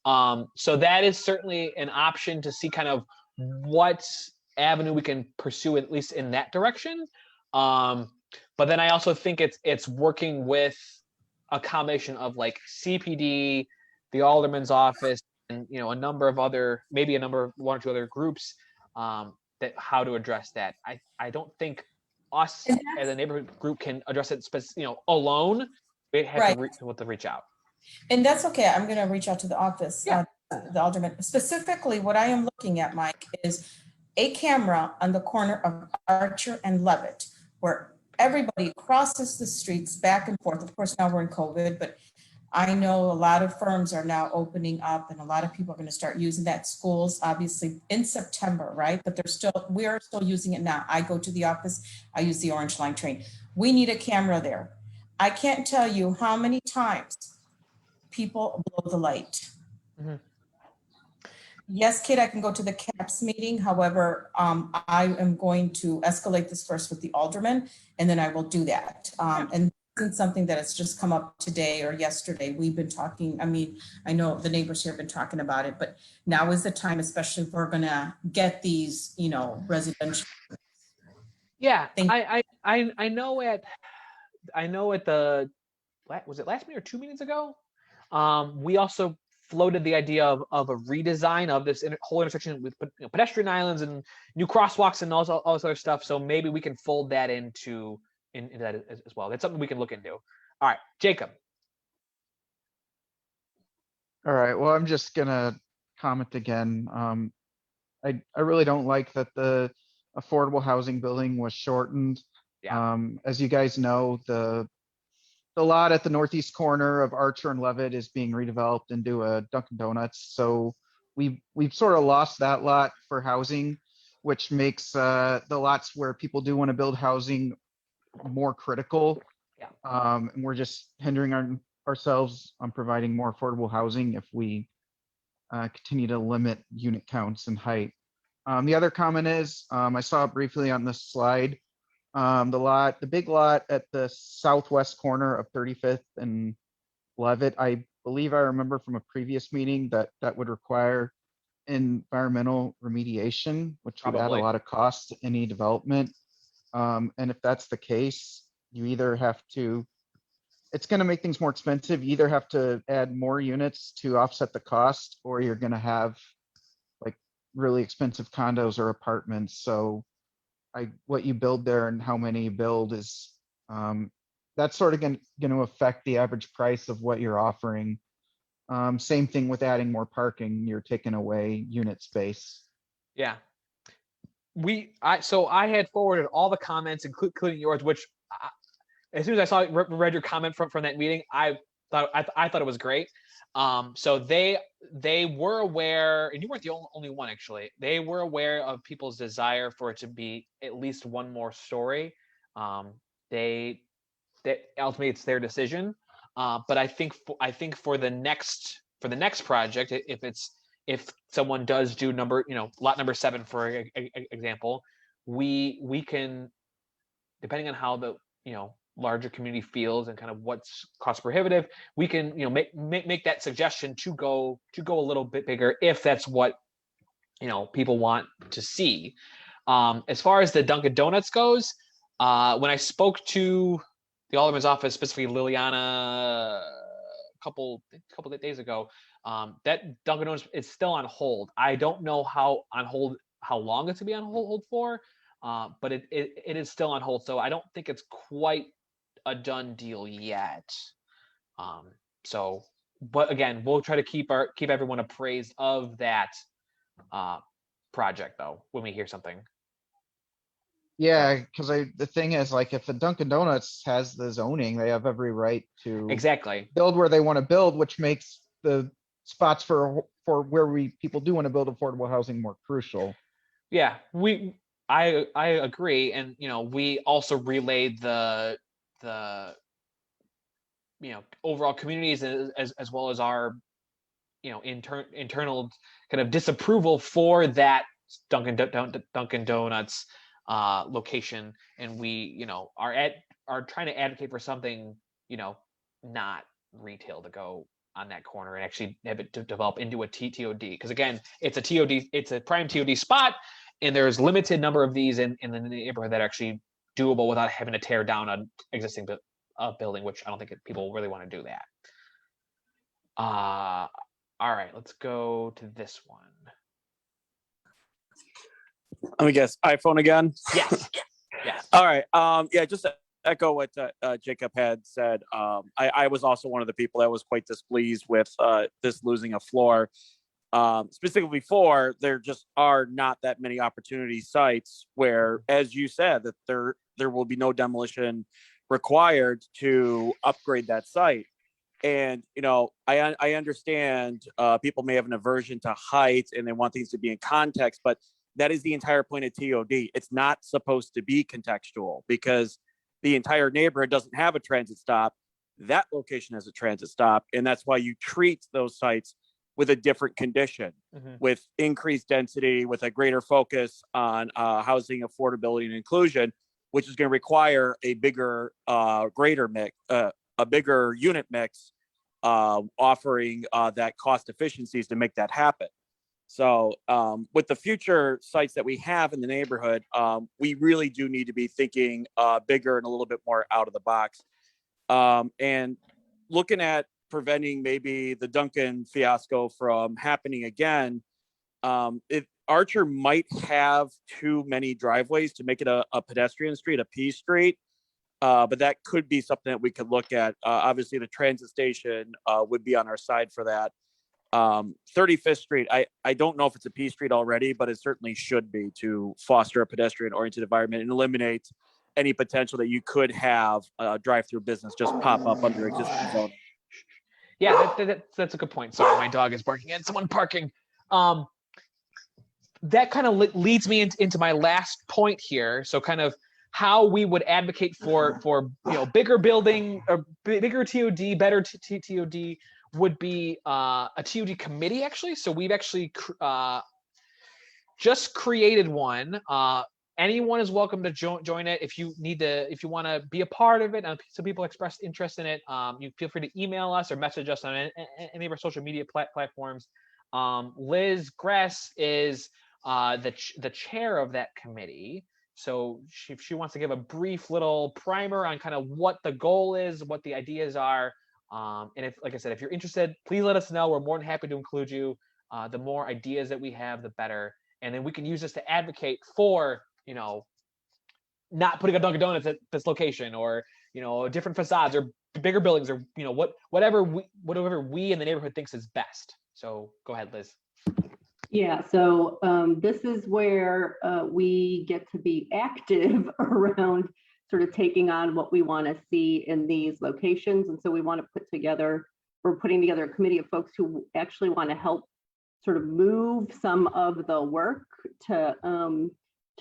[SPEAKER 1] So that is certainly an option to see kind of what avenue we can pursue, at least in that direction. But then I also think it's working with a combination of like CPD, the alderman's office, and a number of one or two other groups that how to address that. I don't think us as a neighborhood group can address it alone. We have to reach out.
[SPEAKER 5] And that's okay. I'm going to reach out to the office, the alderman. Specifically, what I am looking at, Mike, is a camera on the corner of Archer and Leavitt, where everybody crosses the streets back and forth. Of course, now we're in COVID, but I know a lot of firms are now opening up and a lot of people are going to start using that. Schools, obviously in September, right? But we are still using it now. I go to the office, I use the Orange Line train. We need a camera there. I can't tell you how many times people blow the light. Yes, Kate, I can go to the CAPS meeting. However, I am going to escalate this first with the alderman, and then I will do that. And isn't something that has just come up today or yesterday. We've been talking, I mean, I know the neighbors here have been talking about it, but now is the time, especially if we're gonna get these, you know, residential.
[SPEAKER 1] Yeah,
[SPEAKER 5] Thank-
[SPEAKER 1] I know at the, was it last meeting or 2 meetings ago? We also floated the idea of a redesign of this whole intersection with pedestrian islands and new crosswalks and all this other stuff. So maybe we can fold that into that as well. That's something we can look into. All right, Jacob.
[SPEAKER 3] All right, well, I'm just gonna comment again. I really don't like that the affordable housing building was shortened.
[SPEAKER 1] Yeah.
[SPEAKER 3] As you guys know, the lot at the northeast corner of Archer and Leavitt is being redeveloped into a Dunkin' Donuts. So we've sort of lost that lot for housing, which makes the lots where people do want to build housing more critical.
[SPEAKER 1] Yeah.
[SPEAKER 3] And we're just hindering ourselves on providing more affordable housing if we continue to limit unit counts and height. The other comment is, I saw it briefly on this slide. The big lot at the southwest corner of 35th and Leavitt, I believe I remember from a previous meeting that would require environmental remediation, which would add a
[SPEAKER 1] Probably.
[SPEAKER 3] lot of cost to any development. And if that's the case, you either have to, it's going to make things more expensive. You either have to add more units to offset the cost, or you're going to have like really expensive condos or apartments. So what you build there and how many you build is that's sort of going to affect the average price of what you're offering. Same thing with adding more parking, you're taking away unit space.
[SPEAKER 1] Yeah. So I had forwarded all the comments, including yours, which as soon as I saw read your comment from that meeting, I thought it was great. So they were aware, and you weren't the only one actually. They were aware of people's desire for it to be at least one more story. They ultimately it's their decision. But I think for the next project, if someone does do lot number 7 for example, we can, depending on how the larger community feels and kind of what's cost prohibitive, we can make that suggestion to go a little bit bigger if that's what people want to see. As far as the Dunkin' Donuts goes, when I spoke to the Alderman's office, specifically Liliana, a couple of days ago, that Dunkin' Donuts is still on hold. I don't know how long it's gonna be on hold for, but it is still on hold. So I don't think it's quite a done deal yet. So, but again, we'll try to keep everyone appraised of that project though when we hear something.
[SPEAKER 3] Yeah, because the thing is, like, if the Dunkin' Donuts has the zoning, they have every right to
[SPEAKER 1] Exactly.
[SPEAKER 3] build where they want to build, which makes the spots for where people do want to build affordable housing more crucial.
[SPEAKER 1] Yeah, I agree, and we also relayed the overall communities as well as our internal kind of disapproval for that Dunkin' Donuts location, and we are trying to advocate for something not retail to go on that corner and actually have it to develop into a TOD, because again, it's a prime TOD spot, and there's limited number of these in the neighborhood that are actually doable without having to tear down an existing building, which I don't think people really want to do that. All right, let's go to this one.
[SPEAKER 6] Let me guess, iPhone again?
[SPEAKER 1] Yes. Yes.
[SPEAKER 6] All right. Yeah, just to echo what Jacob had said. I was also one of the people that was quite displeased with this losing a floor. Specifically for, there just are not that many opportunity sites where, as you said, that there will be no demolition required to upgrade that site. And I understand people may have an aversion to height and they want things to be in context, but that is the entire point of TOD. It's not supposed to be contextual because the entire neighborhood doesn't have a transit stop. That location has a transit stop, and that's why you treat those sites with a different condition, with increased density, with a greater focus on housing affordability and inclusion. which is going to require a bigger, greater mix, a bigger unit mix, offering that cost efficiencies to make that happen. So with the future sites that we have in the neighborhood, we really do need to be thinking bigger and a little bit more out of the box, and looking at preventing maybe the Duncan fiasco from happening again. Archer might have too many driveways to make it a pedestrian street, a P street, but that could be something that we could look at. Obviously, the transit station would be on our side for that. 35th Street, I don't know if it's a P street already, but it certainly should be, to foster a pedestrian oriented environment and eliminate any potential that you could have a drive-through business just pop up under existing zoning.
[SPEAKER 1] Yeah, that's a good point. Sorry, my dog is barking at someone parking. That kind of leads me into my last point here. So kind of how we would advocate for bigger building, or bigger TOD, better TOD, would be a TOD committee, actually. So we've actually just created one. Anyone is welcome to join it. If you want to be a part of it, and some people expressed interest in it, you feel free to email us or message us on any of our social media platforms. Liz Gress is the chair of that committee. So she wants to give a brief little primer on kind of what the goal is, what the ideas are. And if, like I said, if you're interested, please let us know. We're more than happy to include you. The more ideas that we have, the better. And then we can use this to advocate for, not putting a Dunkin' Donuts at this location, or, different facades or bigger buildings, or, whatever we in the neighborhood thinks is best. So go ahead, Liz.
[SPEAKER 4] Yeah, so this is where we get to be active around sort of taking on what we want to see in these locations. And so we want to we're putting together a committee of folks who actually want to help sort of move some of the work to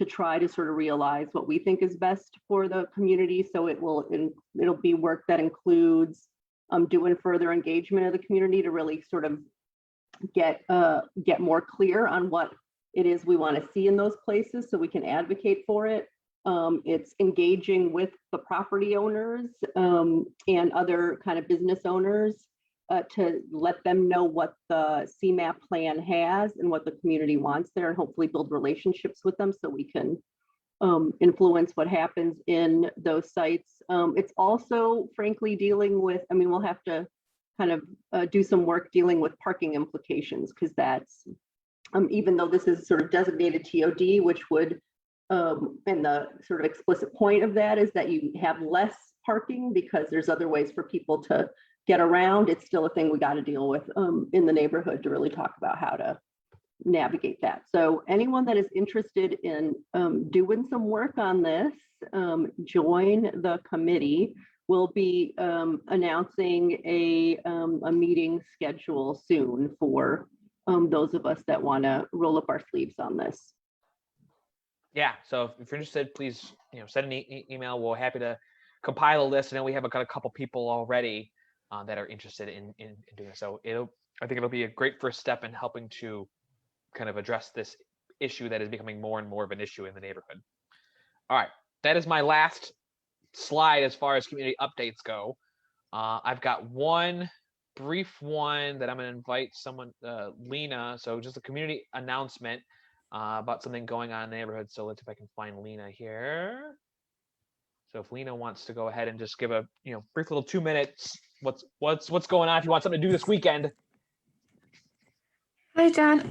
[SPEAKER 4] try to sort of realize what we think is best for the community. So it'll be work that includes doing further engagement of the community to really sort of get more clear on what it is we want to see in those places, so we can advocate for it. It's engaging with the property owners and other kind of business owners to let them know what the CMAP plan has and what the community wants there, and hopefully build relationships with them so we can influence what happens in those sites. It's also, frankly, dealing with, we'll have to kind of do some work dealing with parking implications, because that's, even though this is sort of designated TOD, which would, and the sort of explicit point of that is that you have less parking because there's other ways for people to get around, it's still a thing we got to deal with in the neighborhood to really talk about how to navigate that. So anyone that is interested in doing some work on this, join the committee. We'll be announcing a meeting schedule soon for those of us that want to roll up our sleeves on this.
[SPEAKER 1] Yeah, so if you're interested, please send an email. We're happy to compile a list, and then we have got a couple people already that are interested in doing it. So I think it'll be a great first step in helping to kind of address this issue that is becoming more and more of an issue in the neighborhood. All right, that is my last slide as far as community updates go. I've got one brief one that I'm going to invite someone, Lena. So just a community announcement about something going on in the neighborhood. So let's see if I can find Lena here. So if Lena wants to go ahead and just give a brief little 2 minutes, what's going on if you want something to do this weekend.
[SPEAKER 9] Hi, John.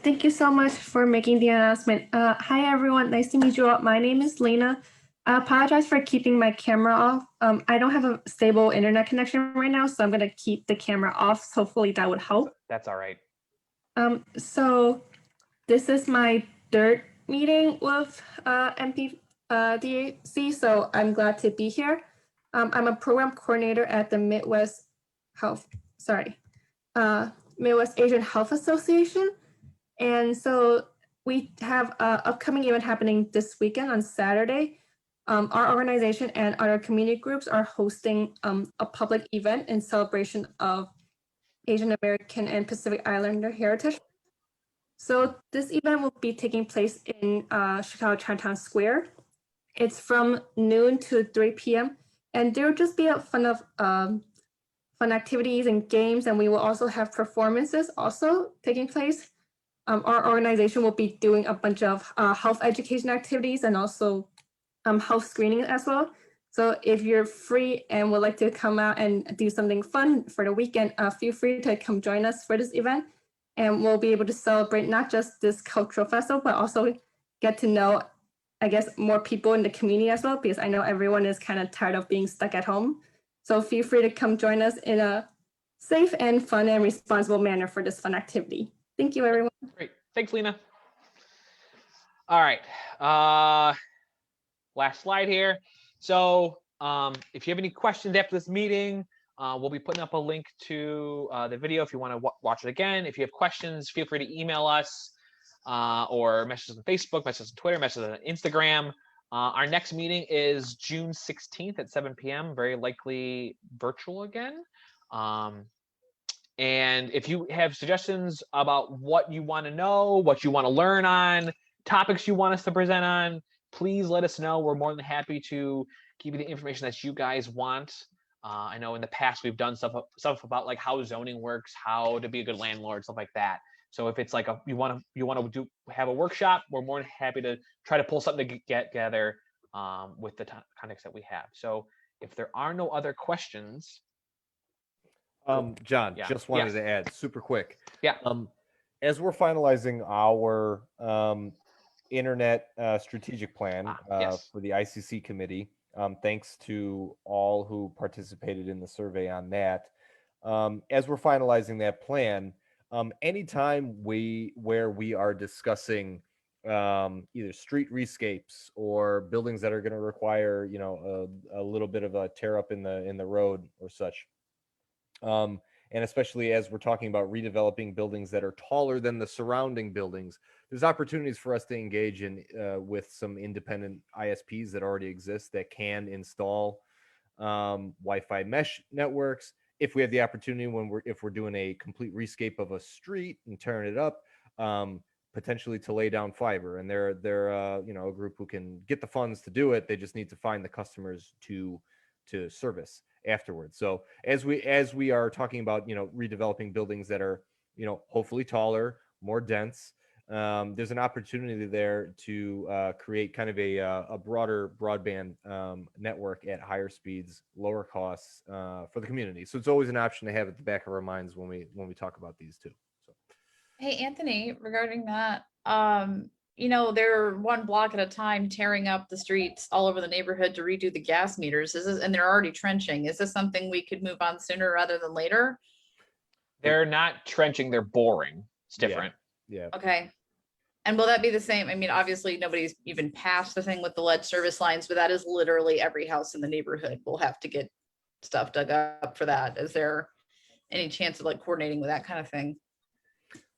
[SPEAKER 9] Thank you so much for making the announcement. Hi, everyone. Nice to meet you all. My name is Lena. I apologize for keeping my camera off. I don't have a stable internet connection right now, so I'm going to keep the camera off. So hopefully that would help.
[SPEAKER 1] That's all right.
[SPEAKER 9] So this is my third meeting with Mpdc, so I'm glad to be here. I'm a program coordinator at the Midwest Asian Health Association. And so we have an upcoming event happening this weekend on Saturday. Our organization and other community groups are hosting a public event in celebration of Asian American and Pacific Islander heritage. So this event will be taking place in Chicago Chinatown Square. It's from noon to 3 p.m. And there will just be a fun activities and games, and we will also have performances also taking place. Our organization will be doing a bunch of health education activities and also health screening as well. So if you're free and would like to come out and do something fun for the weekend, feel free to come join us for this event. And we'll be able to celebrate not just this cultural festival, but also get to know, I guess, more people in the community as well, because I know everyone is kind of tired of being stuck at home. So feel free to come join us in a safe and fun and responsible manner for this fun activity. Thank you, everyone.
[SPEAKER 1] Great. Thanks, Lena. All right. Last slide here. So if you have any questions after this meeting, we'll be putting up a link to the video if you want to watch it again. If you have questions, feel free to email us or message us on Facebook, message us on Twitter, message us on Instagram. Our next meeting is June 16th at 7 p.m., very likely virtual again. And if you have suggestions about what you want to know, what you want to learn on, topics you want us to present on, please let us know. We're more than happy to give you the information that you guys want. I know in the past we've done stuff about like how zoning works, how to be a good landlord, stuff like that. So if it's like you want to have a workshop, we're more than happy to try to pull something to get together with the context that we have. So if there are no other questions.
[SPEAKER 8] John,
[SPEAKER 1] Yeah.
[SPEAKER 8] just wanted
[SPEAKER 1] Yes.
[SPEAKER 8] to add super quick.
[SPEAKER 1] Yeah.
[SPEAKER 8] As we're finalizing our internet strategic plan
[SPEAKER 1] Yes.
[SPEAKER 8] for the ICC committee, thanks to all who participated in the survey on that. As we're finalizing that plan, anytime where we are discussing either street rescapes or buildings that are going to require, you know, a little bit of a tear up in the road or such. And especially as we're talking about redeveloping buildings that are taller than the surrounding buildings, there's opportunities for us to engage in with some independent ISPs that already exist that can install Wi-Fi mesh networks. If we have the opportunity if we're doing a complete rescape of a street and tearing it up, potentially to lay down fiber. And they're you know, a group who can get the funds to do it. They just need to find the customers to service afterwards. So as we are talking about, you know, redeveloping buildings that are, you know, hopefully taller, more dense, there's an opportunity there to create kind of a broader broadband network at higher speeds, lower costs for the community. So it's always an option to have at the back of our minds when we talk about these too. So.
[SPEAKER 2] Hey, Anthony, regarding that, you know, they're one block at a time tearing up the streets all over the neighborhood to redo the gas meters. And they're already trenching. Is this something we could move on sooner rather than later?
[SPEAKER 1] They're not trenching, they're boring. It's different.
[SPEAKER 8] Yeah.
[SPEAKER 2] Okay. And will that be the same? I mean, obviously nobody's even passed the thing with the lead service lines, but that is literally every house in the neighborhood will have to get stuff dug up for that. Is there any chance of like coordinating with that kind of thing?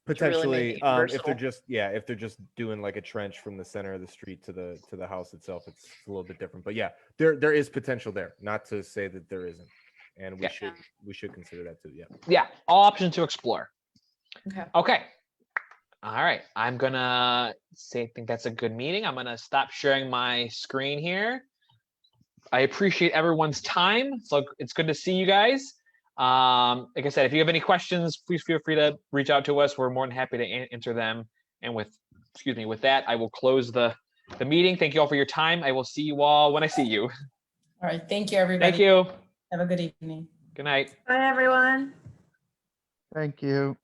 [SPEAKER 8] Potentially,
[SPEAKER 2] really
[SPEAKER 8] if they're just doing like a trench from the center of the street to the house itself, it's a little bit different. But yeah, there is potential there. Not to say that there isn't, and we should consider that too. Yeah.
[SPEAKER 1] Yeah, all options to explore.
[SPEAKER 2] Okay.
[SPEAKER 1] Okay. All right. I'm gonna say I think that's a good meeting. I'm gonna stop sharing my screen here. I appreciate everyone's time. So it's good to see you guys. Like I said, if you have any questions, please feel free to reach out to us. We're more than happy to answer them. And with that, I will close the meeting. Thank you all for your time. I will see you all when I see you.
[SPEAKER 5] All right. Thank you, everybody.
[SPEAKER 1] Thank you.
[SPEAKER 5] Have a good evening.
[SPEAKER 1] Good night.
[SPEAKER 9] Bye, everyone.
[SPEAKER 3] Thank you.